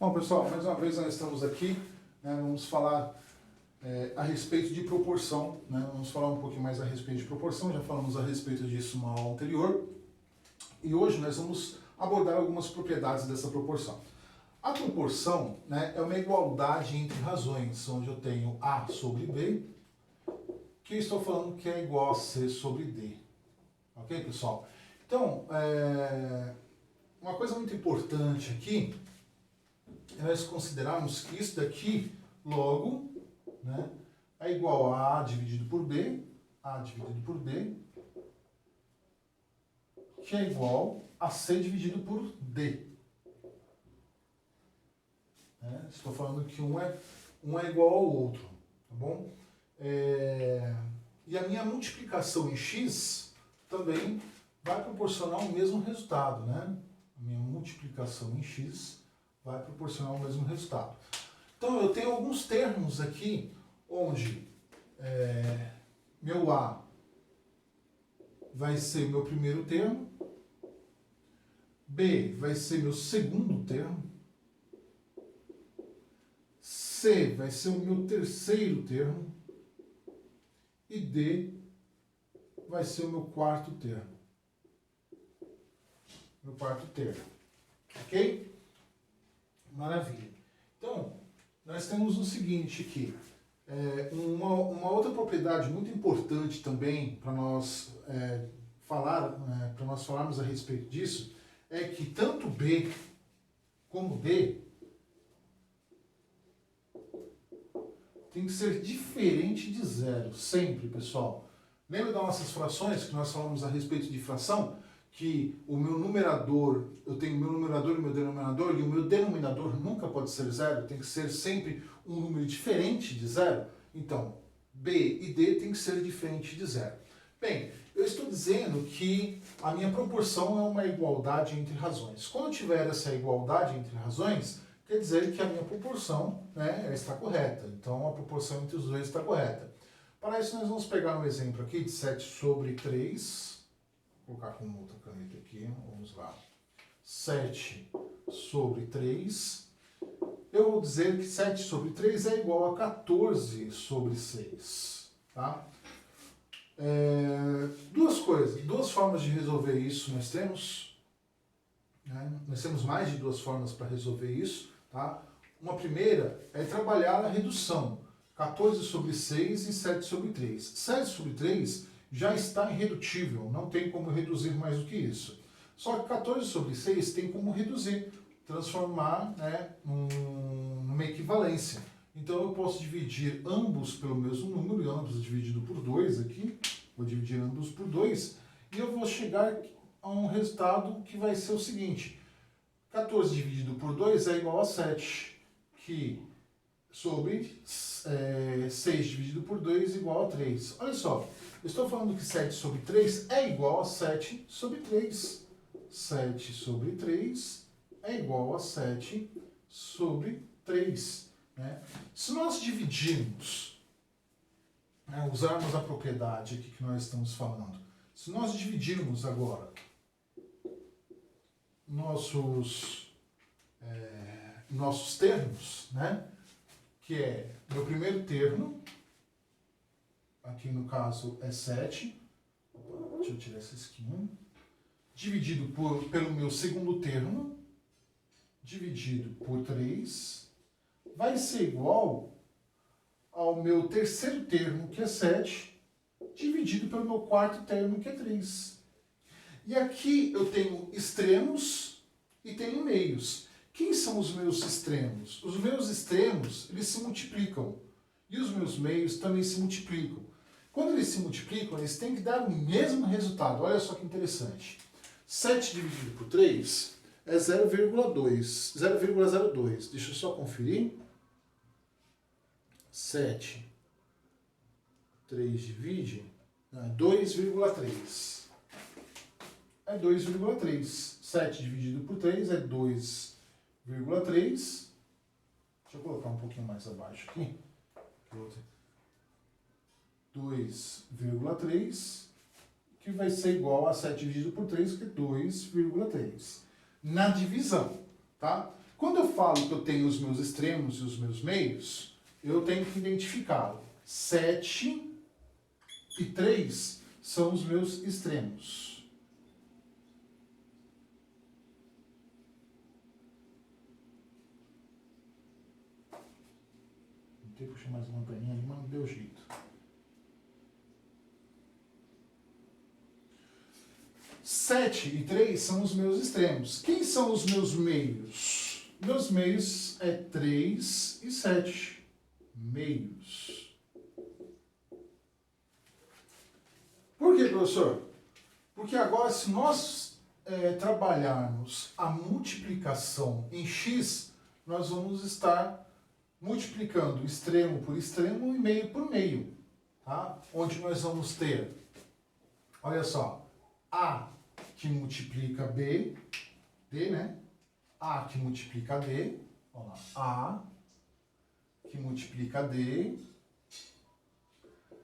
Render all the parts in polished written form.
Bom, pessoal, mais uma vez nós estamos aqui, né, vamos falar a respeito de proporção, né, vamos falar um pouquinho mais a respeito de proporção, já falamos a respeito disso na aula anterior, e hoje nós vamos abordar algumas propriedades dessa proporção. A proporção, né, é uma igualdade entre razões, onde eu tenho A sobre B, que eu estou falando que é igual a C sobre D. Ok, pessoal? Então, uma coisa muito importante aqui é nós considerarmos que isso daqui, logo, né, é igual a dividido por B, A dividido por B, que é igual a C dividido por D. Estou falando que um é igual ao outro, tá bom? E a minha multiplicação em x também vai proporcionar o mesmo resultado, né? A minha multiplicação em x vai proporcionar o mesmo resultado. Então, eu tenho alguns termos aqui, onde meu A vai ser meu primeiro termo, B vai ser meu segundo termo, C vai ser o meu terceiro termo e D vai ser o meu quarto termo. Meu quarto termo. Ok? Maravilha. Então, nós temos o seguinte aqui. Uma outra propriedade muito importante também para nós falarmos a respeito disso é que tanto B como D tem que ser diferente de zero, sempre, pessoal. Lembra das nossas frações, que nós falamos a respeito de fração? Que o meu numerador, eu tenho o meu numerador e o meu denominador, e o meu denominador nunca pode ser zero, tem que ser sempre um número diferente de zero. Então, B e D tem que ser diferente de zero. Bem, eu estou dizendo que a minha proporção é uma igualdade entre razões. Quando eu tiver essa igualdade entre razões, quer dizer que a minha proporção, né, está correta. Então, a proporção entre os dois está correta. Para isso, nós vamos pegar um exemplo aqui de 7 sobre 3. Vou colocar com outra caneta aqui, vamos lá. 7 sobre 3. Eu vou dizer que 7 sobre 3 é igual a 14 sobre 6. Tá? Duas formas de resolver isso nós temos. Né? Nós temos mais de duas formas para resolver isso. Tá? Uma primeira é trabalhar a redução. 14 sobre 6 e 7 sobre 3. 7 sobre 3 já está irredutível, não tem como reduzir mais do que isso. Só que 14 sobre 6 tem como reduzir, transformar, né, numa equivalência. Então eu posso dividir ambos pelo mesmo número, e ambos dividido por 2 aqui, vou dividir ambos por 2, e eu vou chegar a um resultado que vai ser o seguinte: 14 dividido por 2 é igual a 7, que sobre 6 dividido por 2 é igual a 3. Olha só, eu estou falando que 7 sobre 3 é igual a 7 sobre 3. 7 sobre 3 é igual a 7 sobre 3. Né? Se nós dividirmos, né, usarmos a propriedade aqui que nós estamos falando, se nós dividirmos agora nossos termos, né? Que é meu primeiro termo, aqui no caso é 7, deixa eu tirar essa esquina, dividido pelo meu segundo termo, dividido por 3, vai ser igual ao meu terceiro termo, que é 7, dividido pelo meu quarto termo, que é 3. E aqui eu tenho extremos e tenho meios. Quem são os meus extremos? Os meus extremos, eles se multiplicam. E os meus meios também se multiplicam. Quando eles se multiplicam, eles têm que dar o mesmo resultado. Olha só que interessante. 7 dividido por 3 é 0,02. Deixa eu só conferir. 7. 3 divide. Não, é 2,3. É 2,3. 7 dividido por 3 é 2,3. Deixa eu colocar um pouquinho mais abaixo aqui. 2,3, que vai ser igual a 7 dividido por 3, que é 2,3. Na divisão, tá? Quando eu falo que eu tenho os meus extremos e os meus meios, eu tenho que identificar 7 e 3 são os meus extremos. Tentei puxar mais uma perninha ali, mas não deu jeito. Sete e 3 são os meus extremos. Quem são os meus meios? Meus meios é 3 e 7. Meios. Por quê, professor? Porque agora, se nós trabalharmos a multiplicação em x, nós vamos estar multiplicando extremo por extremo e meio por meio. Tá? Onde nós vamos ter, olha só, A que multiplica B, D, né? A que multiplica D, olha lá, A que multiplica D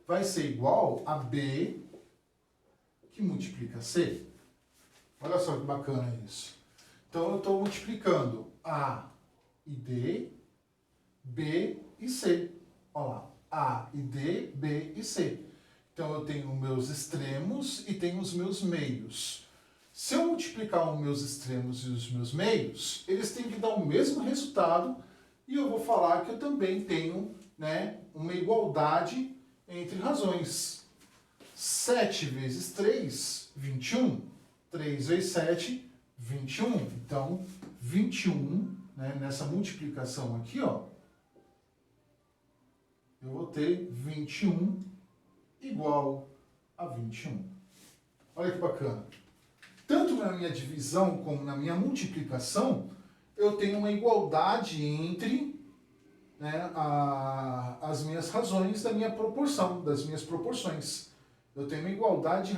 vai ser igual a B que multiplica C. Olha só que bacana isso. Então eu estou multiplicando A e D, B e C. Olha lá, A e D, B e C. Então eu tenho meus extremos e tenho os meus meios. Se eu multiplicar os meus extremos e os meus meios, eles têm que dar o mesmo resultado e eu vou falar que eu também tenho, né, uma igualdade entre razões. 7 vezes 3, 21. 3 vezes 7, 21. Então, 21, né, nessa multiplicação aqui, ó, eu vou ter 21 igual a 21. Olha que bacana. Tanto na minha divisão como na minha multiplicação, eu tenho uma igualdade entre, né, as minhas razões da minha proporção, das minhas proporções. Eu tenho uma igualdade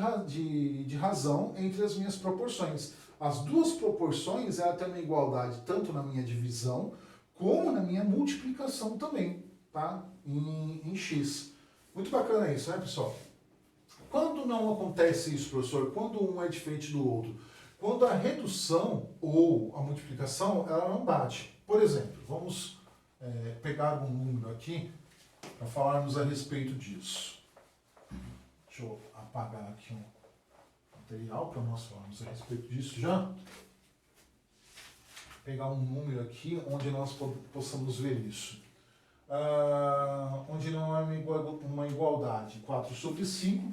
de razão entre as minhas proporções. As duas proporções, ela tem uma igualdade tanto na minha divisão como na minha multiplicação também, tá? Em x. Muito bacana isso, né, pessoal? Quando não acontece isso, professor? Quando um é diferente do outro? Quando a redução ou a multiplicação, ela não bate. Por exemplo, vamos pegar um número aqui para falarmos a respeito disso. Deixa eu apagar aqui um material para nós falarmos a respeito disso já. Pegar um número aqui onde nós possamos ver isso. Onde não é uma igualdade. 4 sobre 5.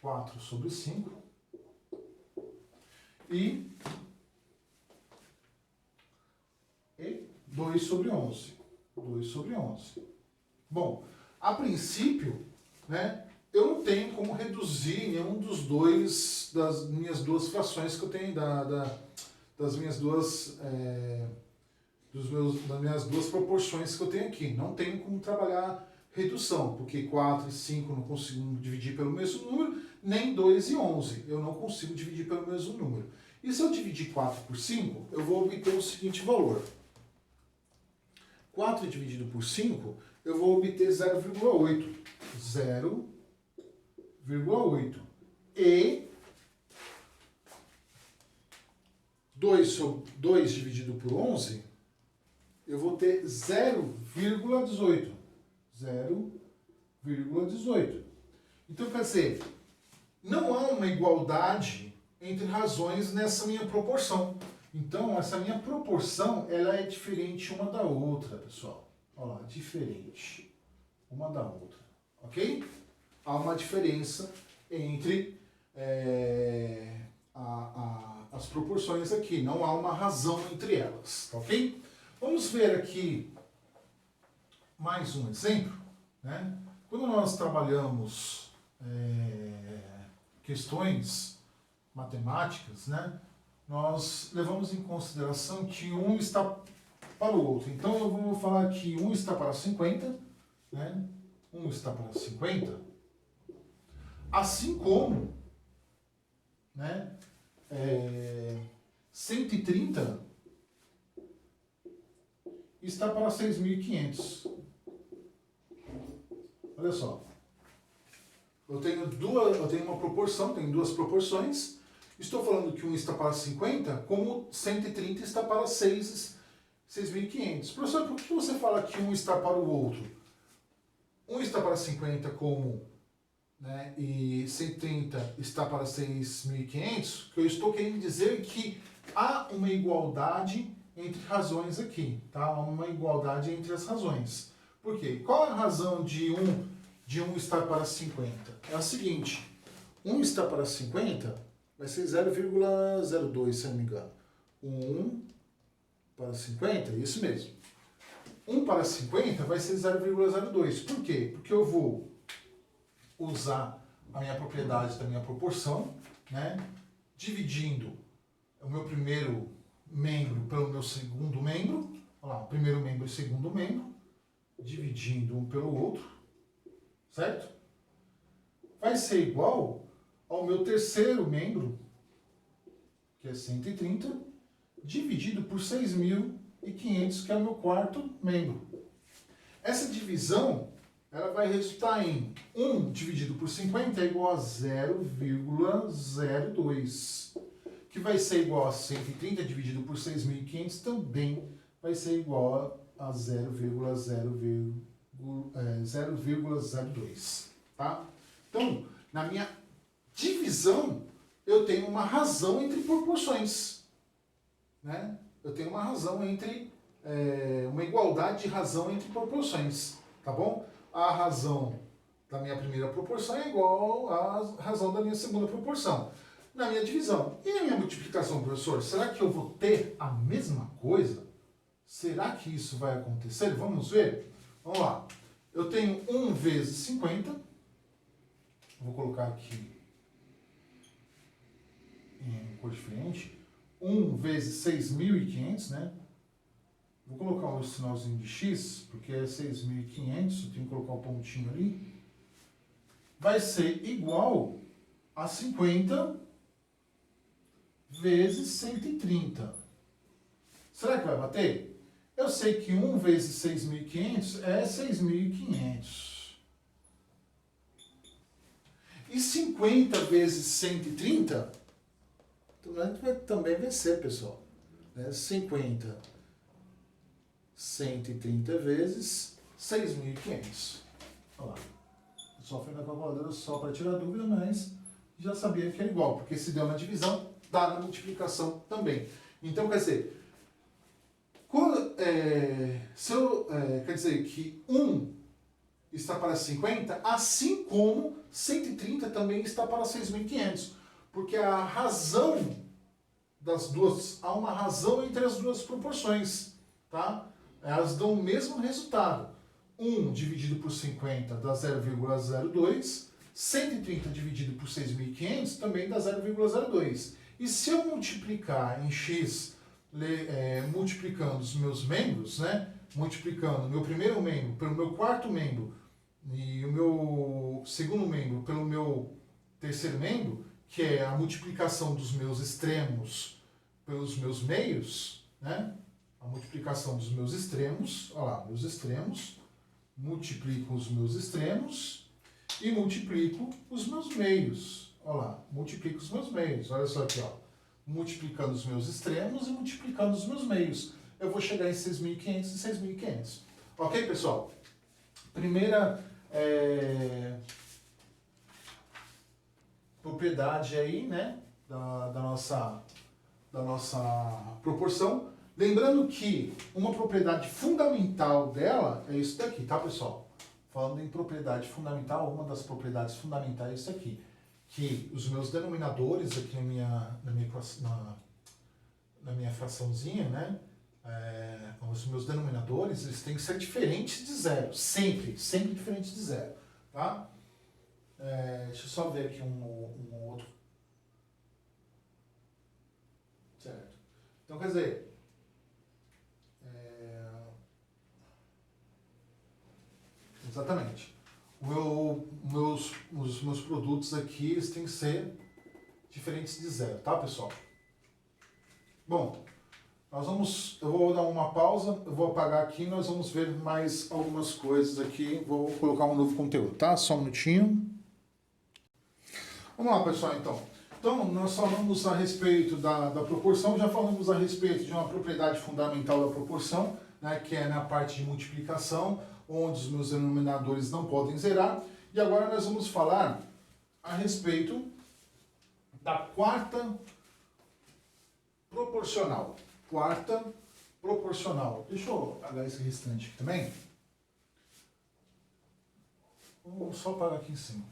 4 sobre 5. E 2 sobre 11. 2 sobre 11. Bom, a princípio, né, eu não tenho como reduzir nenhum dos dois, das minhas duas frações que eu tenho, das minhas duas, das minhas duas proporções que eu tenho aqui. Não tenho como trabalhar redução, porque 4 e 5 eu não consigo dividir pelo mesmo número, nem 2 e 11 eu não consigo dividir pelo mesmo número. E se eu dividir 4 por 5, eu vou obter o seguinte valor. 4 dividido por 5, eu vou obter 0,8. 0,8. E 2 dividido por 11, eu vou ter 0,18. 0,18. Então, quer dizer, não há uma igualdade entre razões nessa minha proporção. Então, essa minha proporção, ela é diferente uma da outra, pessoal. Olha lá, diferente uma da outra, ok? Há uma diferença entre as proporções aqui, não há uma razão entre elas, ok? Vamos ver aqui mais um exemplo, né? Quando nós trabalhamos questões matemáticas, né, nós levamos em consideração que um está para o outro. Então eu vou falar que um está para 50, né? Um está para 50, assim como, né, 130 está para 6.500. Olha só. Eu tenho uma proporção, tenho duas proporções, Estou falando que um está para 50, como 130 está para 6.500. Professor, por que você fala que um está para o outro? Um está para 50 como, né, e 130 está para 6.500, que eu estou querendo dizer que há uma igualdade entre razões aqui, tá? Há uma igualdade entre as razões. Por quê? Qual a razão de um estar para 50? É a seguinte, 1 está para 50 vai ser 0,02, se eu não me engano. 1 para 50, isso mesmo. 1 para 50 vai ser 0,02. Por quê? Porque eu vou usar a minha propriedade da minha proporção, né, dividindo o meu primeiro membro pelo meu segundo membro, olha lá, primeiro membro e segundo membro, dividindo um pelo outro, certo? Vai ser igual ao meu terceiro membro, que é 130, dividido por 6.500, que é o meu quarto membro. Essa divisão, ela vai resultar em 1 dividido por 50 é igual a 0,02, que vai ser igual a 130 dividido por 6.500 também vai ser igual a 0,02, tá? Então, na minha divisão, eu tenho uma razão entre proporções, né? Eu tenho uma razão entre, uma igualdade de razão entre proporções, tá bom? A razão da minha primeira proporção é igual à razão da minha segunda proporção. Na minha divisão. E na minha multiplicação, professor, será que eu vou ter a mesma coisa? Será que isso vai acontecer? Vamos ver? Vamos lá. Eu tenho 1 vezes 50. Vou colocar aqui em cor diferente. 1 vezes 6.500, né? Vou colocar um sinalzinho de x, porque é 6.500, eu tenho que colocar um pontinho ali. Vai ser igual a 50 vezes 130. Será que vai bater? Eu sei que 1 vezes 6.500 é 6.500. E 50 vezes 130 também vai ser, pessoal. 50, 130 vezes 6.500. Olha lá. Só foi na calculadora só para tirar dúvida, mas já sabia que era igual, porque se deu na divisão, dá na multiplicação também. Então, quer dizer, quer dizer que 1 está para 50, assim como 130 também está para 6.500. Porque a razão das duas, há uma razão entre as duas proporções, tá? Elas dão o mesmo resultado. 1 dividido por 50 dá 0,02, 130 dividido por 6.500 também dá 0,02. E se eu multiplicar em x, multiplicando os meus membros, né? Multiplicando o meu primeiro membro pelo meu quarto membro e o meu segundo membro pelo meu terceiro membro, que é a multiplicação dos meus extremos pelos meus meios, né? A multiplicação dos meus extremos, olha lá, meus extremos, multiplico os meus extremos e multiplico os meus meios. Olha lá, multiplico os meus meios. Olha só aqui, ó. Multiplicando os meus extremos e multiplicando os meus meios. Eu vou chegar em 6.500 e 6.500. Ok, pessoal? Primeira propriedade aí, né, da nossa proporção. Lembrando que uma propriedade fundamental dela é isso daqui, tá, pessoal? Falando em propriedade fundamental, uma das propriedades fundamentais é isso aqui. Que os meus denominadores aqui na minha fraçãozinha, né? Os meus denominadores, eles têm que ser diferentes de zero. Sempre diferentes de zero, tá? Deixa eu só ver aqui um outro. Certo. Então, quer dizer, exatamente. Os meus produtos aqui, eles têm que ser diferentes de zero, tá, pessoal? Bom, eu vou dar uma pausa, eu vou apagar aqui, nós vamos ver mais algumas coisas aqui, vou colocar um novo conteúdo, tá? Só um minutinho. Vamos lá, pessoal, então. Então, nós falamos a respeito da proporção, já falamos a respeito de uma propriedade fundamental da proporção, né, que é na parte de multiplicação, onde os meus denominadores não podem zerar. E agora nós vamos falar a respeito da quarta proporcional. Quarta proporcional. Deixa eu apagar esse restante aqui também. Vou só parar aqui em cima.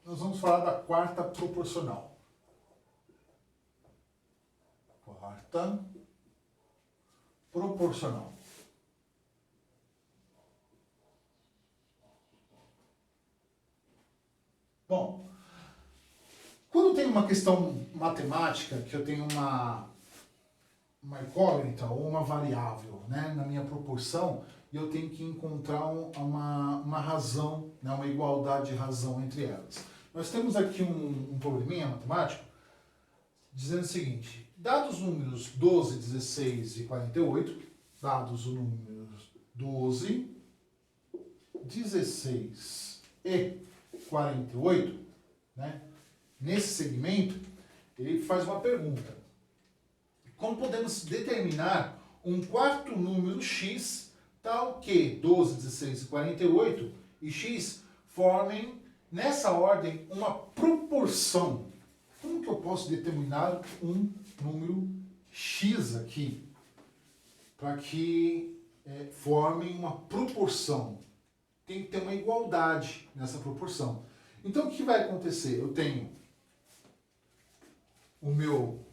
Nós vamos falar da quarta proporcional. Quarta proporcional. Bom, quando tem uma questão matemática, que eu tenho uma incógnita ou uma variável, né, na minha proporção, e eu tenho que encontrar uma razão, né, uma igualdade de razão entre elas. Nós temos aqui um probleminha matemático dizendo o seguinte: dados os números 12, 16 e 48, dados os números 12, 16 e 48, né, nesse segmento, ele faz uma pergunta: como podemos determinar um quarto número x tal que 12, 16 e 48 e x formem, nessa ordem, uma proporção? Como que eu posso determinar um número x aqui para que formem uma proporção? Tem que ter uma igualdade nessa proporção. Então, o que vai acontecer? Eu tenho o meu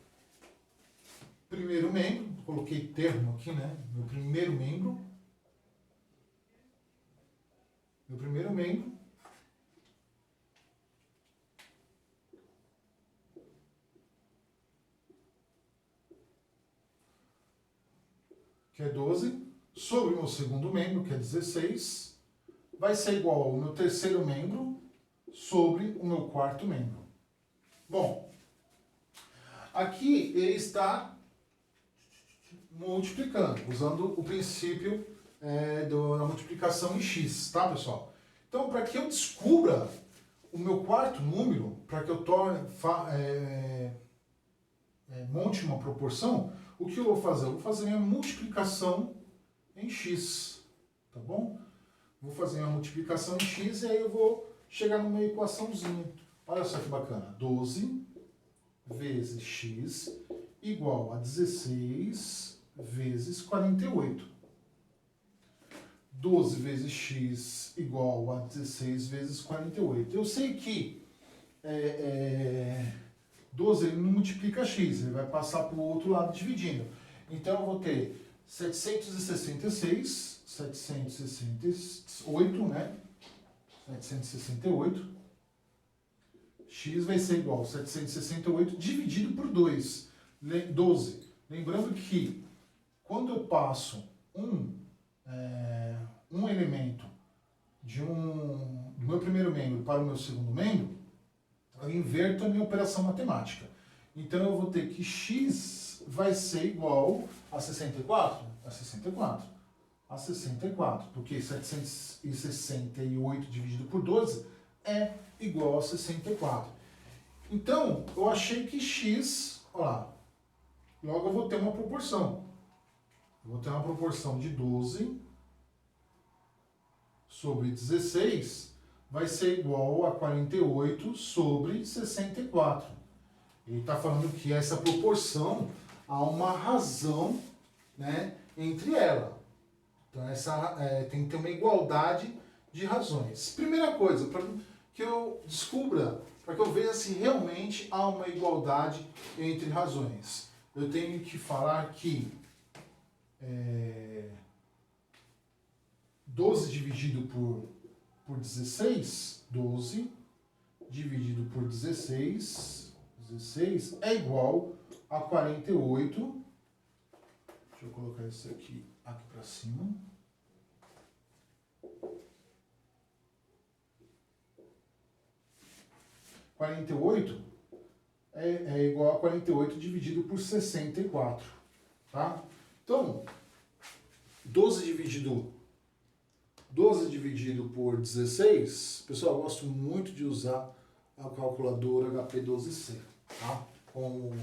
primeiro membro, coloquei termo aqui, né? Meu primeiro membro, que é 12, sobre o meu segundo membro, que é 16, vai ser igual ao meu terceiro membro sobre o meu quarto membro. Bom, aqui ele está multiplicando, usando o princípio da multiplicação em x, tá, pessoal? Então, para que eu descubra o meu quarto número, para que eu monte uma proporção, o que eu vou fazer? Eu vou fazer minha multiplicação em x, tá bom? Vou fazer minha multiplicação em x e aí eu vou chegar numa equaçãozinha. Olha só que bacana. 12 vezes x igual a 16 vezes 48. 12 vezes x igual a 16 vezes 48. Eu sei que 12 ele não multiplica x, ele vai passar para o outro lado dividindo. Então eu vou ter 768, né? 768. X vai ser igual a 768 dividido por 2, 12. Lembrando que quando eu passo um elemento do meu primeiro membro para o meu segundo membro, eu inverto a minha operação matemática. Então eu vou ter que x vai ser igual a 64? A 64. A 64, porque 768 dividido por 12 é igual a 64. Então, eu achei que x, olha lá, logo eu vou ter uma proporção. Eu vou ter uma proporção de 12 sobre 16 vai ser igual a 48 sobre 64. Ele está falando que essa proporção há uma razão, né, entre ela. Então, tem que ter uma igualdade de razões. Primeira coisa, para que eu descubra, para que eu veja se realmente há uma igualdade entre razões, eu tenho que falar que 12 dividido por 16, 12 dividido por 16 é igual a 48. Deixa eu colocar isso aqui para cima. É igual a 48 dividido por 64, tá? Então, 12 dividido por 16, pessoal, eu gosto muito de usar a calculadora HP12C, tá? Como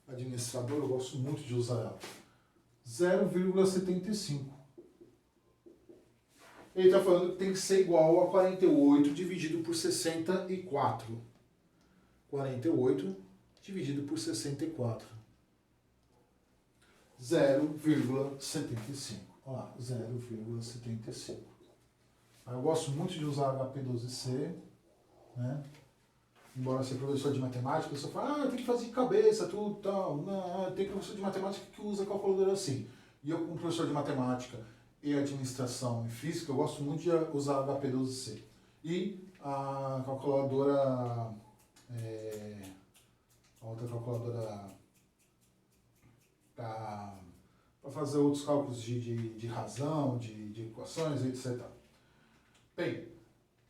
administrador, eu gosto muito de usar ela. 0,75. Ele está falando que tem que ser igual a 48 dividido por 64. 48 dividido por 64. 0,75. Olha lá, 0,75. Eu gosto muito de usar HP12C, né? Embora ser professor de matemática, a pessoa fala, tem que fazer de cabeça, tudo tal. Não, tem professor de matemática que usa calculadora assim. E eu, como professor de matemática e administração e física, eu gosto muito de usar HP12C. E a calculadora, a outra calculadora para fazer outros cálculos de razão, de equações, etc. Bem,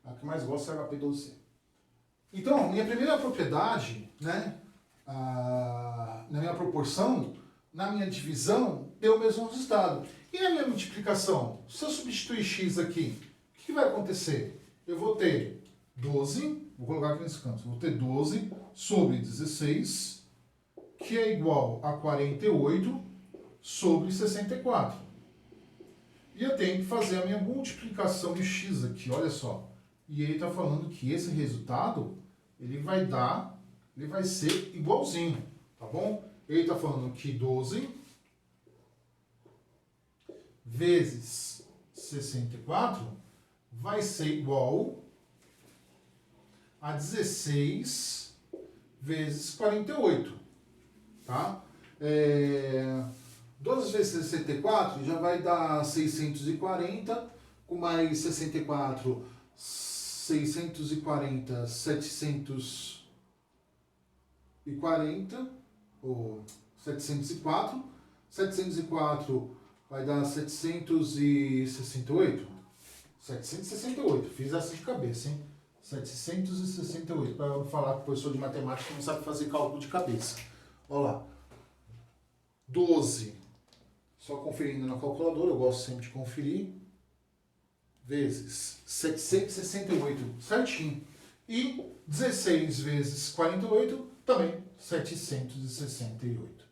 a que mais gosto é a HP12C. Então, minha primeira propriedade, né, na minha proporção, na minha divisão, deu o mesmo resultado. E na minha multiplicação, se eu substituir x aqui, o que vai acontecer? Eu vou ter 12, vou colocar aqui nesse canto, vou ter 12 sobre 16, que é igual a 48 sobre 64. E eu tenho que fazer a minha multiplicação de x aqui, olha só. E ele está falando que esse resultado, ele vai ser igualzinho, tá bom? Ele está falando que 12 vezes 64 vai ser igual a 16 vezes 48, tá? 12 vezes 64 já vai dar 640, com mais 64, 640, 740, ou 704. 704 vai dar 768. 768, fiz essa de cabeça, hein? 768, para eu falar com o professor de matemática que não sabe fazer cálculo de cabeça. Olha lá. 12, só conferindo na calculadora, eu gosto sempre de conferir, vezes 768, certinho. E 16 vezes 48, também 768.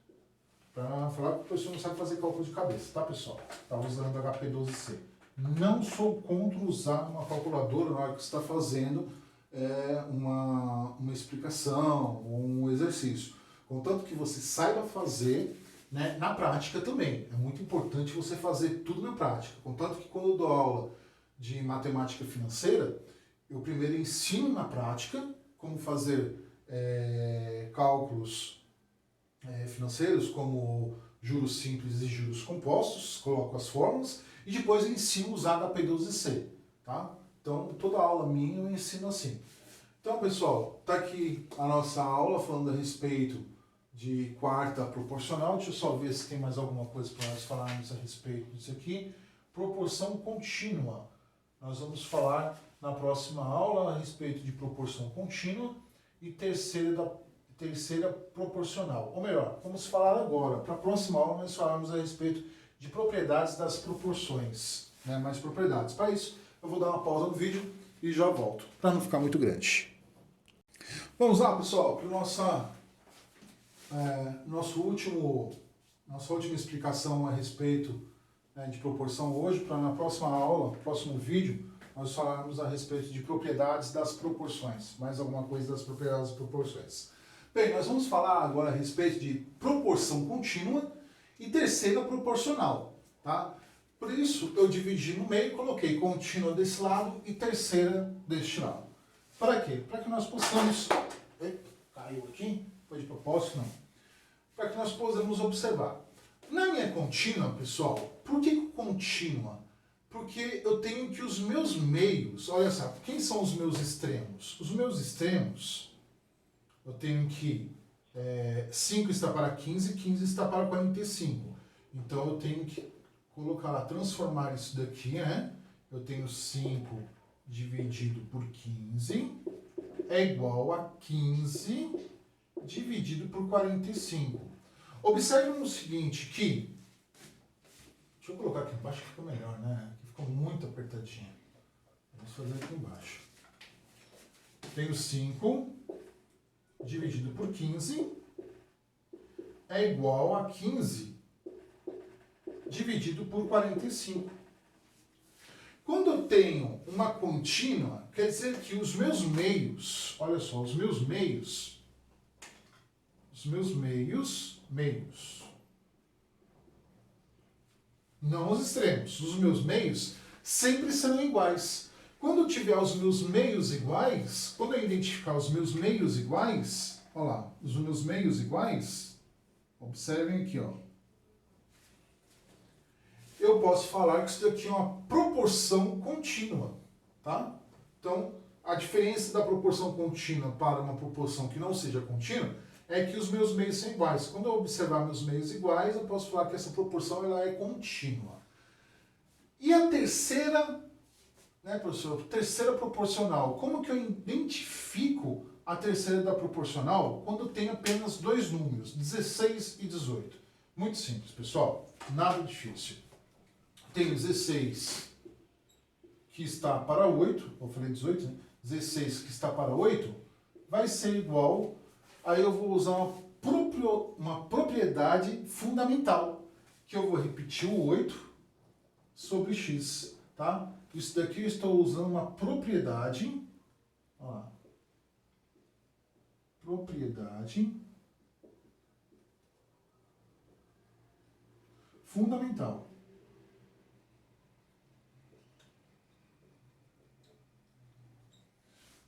Para falar que o professor não sabe fazer cálculo de cabeça, tá, pessoal? Está usando HP12C. Não sou contra usar uma calculadora na hora que você está fazendo uma explicação ou um exercício. Contanto que você saiba fazer, né, na prática também. É muito importante você fazer tudo na prática. Contanto que quando eu dou aula de matemática financeira, eu primeiro ensino na prática como fazer cálculos financeiros, como juros simples e juros compostos, coloco as fórmulas, e depois eu ensino a usar HP12C, tá? Então, toda aula minha eu ensino assim. Então, pessoal, tá aqui a nossa aula falando a respeito de quarta proporcional. Deixa eu só ver se tem mais alguma coisa para nós falarmos a respeito disso aqui. Proporção contínua. Nós vamos falar na próxima aula a respeito de proporção contínua e terceira proporcional. Ou melhor, vamos falar agora. Para a próxima aula nós falarmos a respeito de propriedades das proporções, né? Mais propriedades. Para isso, eu vou dar uma pausa no vídeo e já volto, para não ficar muito grande. Vamos lá, pessoal, para nossa última explicação a respeito de proporção hoje, para na próxima aula, próximo vídeo, nós falarmos a respeito de propriedades das proporções. Mais alguma coisa das propriedades das proporções. Bem, nós vamos falar agora a respeito de proporção contínua e terceira proporcional, tá? Por isso, eu dividi no meio, coloquei contínua desse lado e terceira deste lado. Para quê? Para que nós possamos... Caiu aqui? Foi de propósito? Não. Para que nós possamos observar. Na minha contínua, pessoal, por que contínua? Porque eu tenho que os meus meios... Olha só, quem são os meus extremos? Os meus extremos, eu tenho que 5 está para 15, 15 está para 45. Então, eu tenho que colocar lá, transformar isso daqui, né? Eu tenho 5 dividido por 15 é igual a 15 dividido por 45. Observe no seguinte que... Deixa eu colocar aqui embaixo que fica melhor, né? Aqui ficou muito apertadinho. Vamos fazer aqui embaixo. Tenho 5 dividido por 15 é igual a 15 dividido por 45. Quando eu tenho uma contínua, quer dizer que os meus meios, olha só, os meus meios, não os extremos, os meus meios sempre serão iguais. Quando eu tiver os meus meios iguais, quando eu identificar os meus meios iguais, olha lá, os meus meios iguais, observem aqui, ó. Eu posso falar que isso daqui é uma proporção contínua, tá? Então, a diferença da proporção contínua para uma proporção que não seja contínua é que os meus meios são iguais. Quando eu observar meus meios iguais, eu posso falar que essa proporção ela é contínua. E a terceira, né, professor? Terceira proporcional. Como que eu identifico a terceira da proporcional quando eu tenho apenas dois números, 16 e 18? Muito simples, pessoal. Nada difícil. Tenho 16 que está para 8, eu falei 18, né? 16 que está para 8 vai ser igual, aí eu vou usar uma propriedade fundamental, que eu vou repetir o 8 sobre x, tá? Isso daqui eu estou usando uma propriedade, ó lá, propriedade fundamental.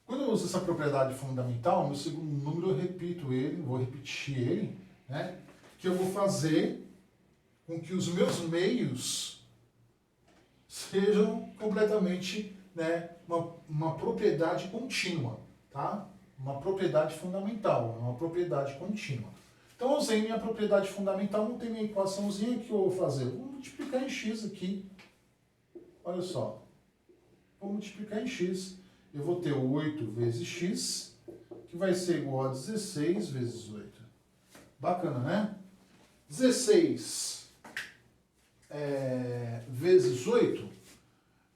Quando eu uso essa propriedade fundamental, meu segundo número eu repito ele, vou repetir ele, né? Que eu vou fazer com que os meus meios sejam completamente, né, uma propriedade contínua, tá? Uma propriedade fundamental, uma propriedade contínua. Então eu usei minha propriedade fundamental, não tem minha equaçãozinha que eu vou fazer. Vou multiplicar em x aqui. Olha só. Vou multiplicar em x. Eu vou ter 8 vezes x, que vai ser igual a 16 vezes 8. Bacana, né? 16 vezes 8,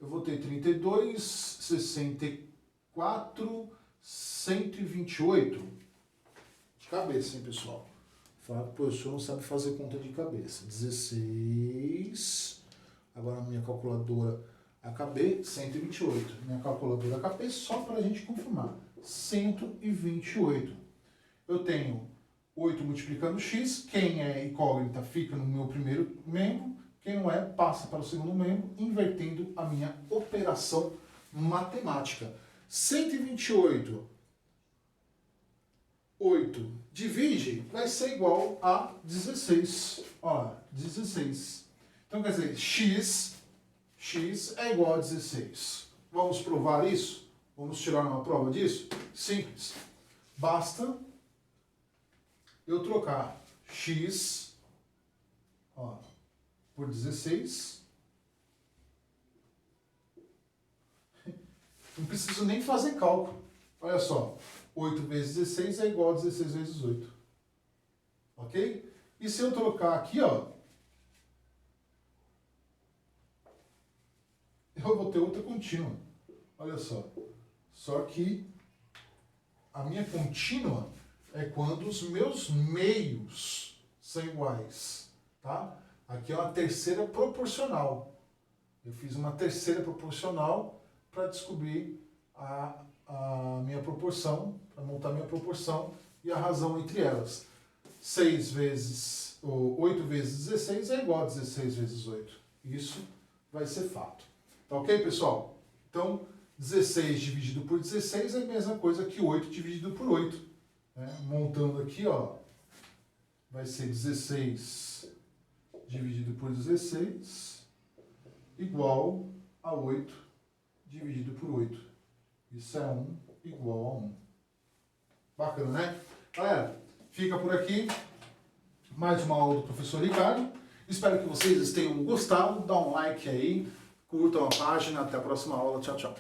eu vou ter 32, 64, 128. De cabeça, hein, pessoal? Fala que o professor não sabe fazer conta de cabeça. 16, agora a minha calculadora AKB, 128. Minha calculadora AKB só para a gente confirmar. 128. Eu tenho 8 multiplicando x. Quem é incógnita fica no meu primeiro membro. Quem não é, passa para o segundo membro, invertendo a minha operação matemática. 128, 8 divide, vai ser igual a 16. Ó, 16. Então, quer dizer, x é igual a 16. Vamos provar isso? Vamos tirar uma prova disso? Simples. Basta eu trocar x, ó, por 16. Não preciso nem fazer cálculo. Olha só, 8 vezes 16 é igual a 16 vezes 8. Ok? E se eu trocar aqui, ó, eu vou ter outra contínua. Olha só. Só que a minha contínua é quando os meus meios são iguais, tá? Aqui é uma terceira proporcional. Eu fiz uma terceira proporcional para descobrir a minha proporção, para montar a minha proporção e a razão entre elas. 8 vezes 16 é igual a 16 vezes 8. Isso vai ser fato. Tá ok, pessoal? Então, 16 dividido por 16 é a mesma coisa que 8 dividido por 8. Né? Montando aqui, ó, vai ser 16 dividido por 16 igual a 8 dividido por 8. Isso é 1 igual a 1. Bacana, né? Galera, fica por aqui mais uma aula do professor Ricardo. Espero que vocês tenham gostado. Dá um like aí, curtam a página. Até a próxima aula. Tchau, tchau.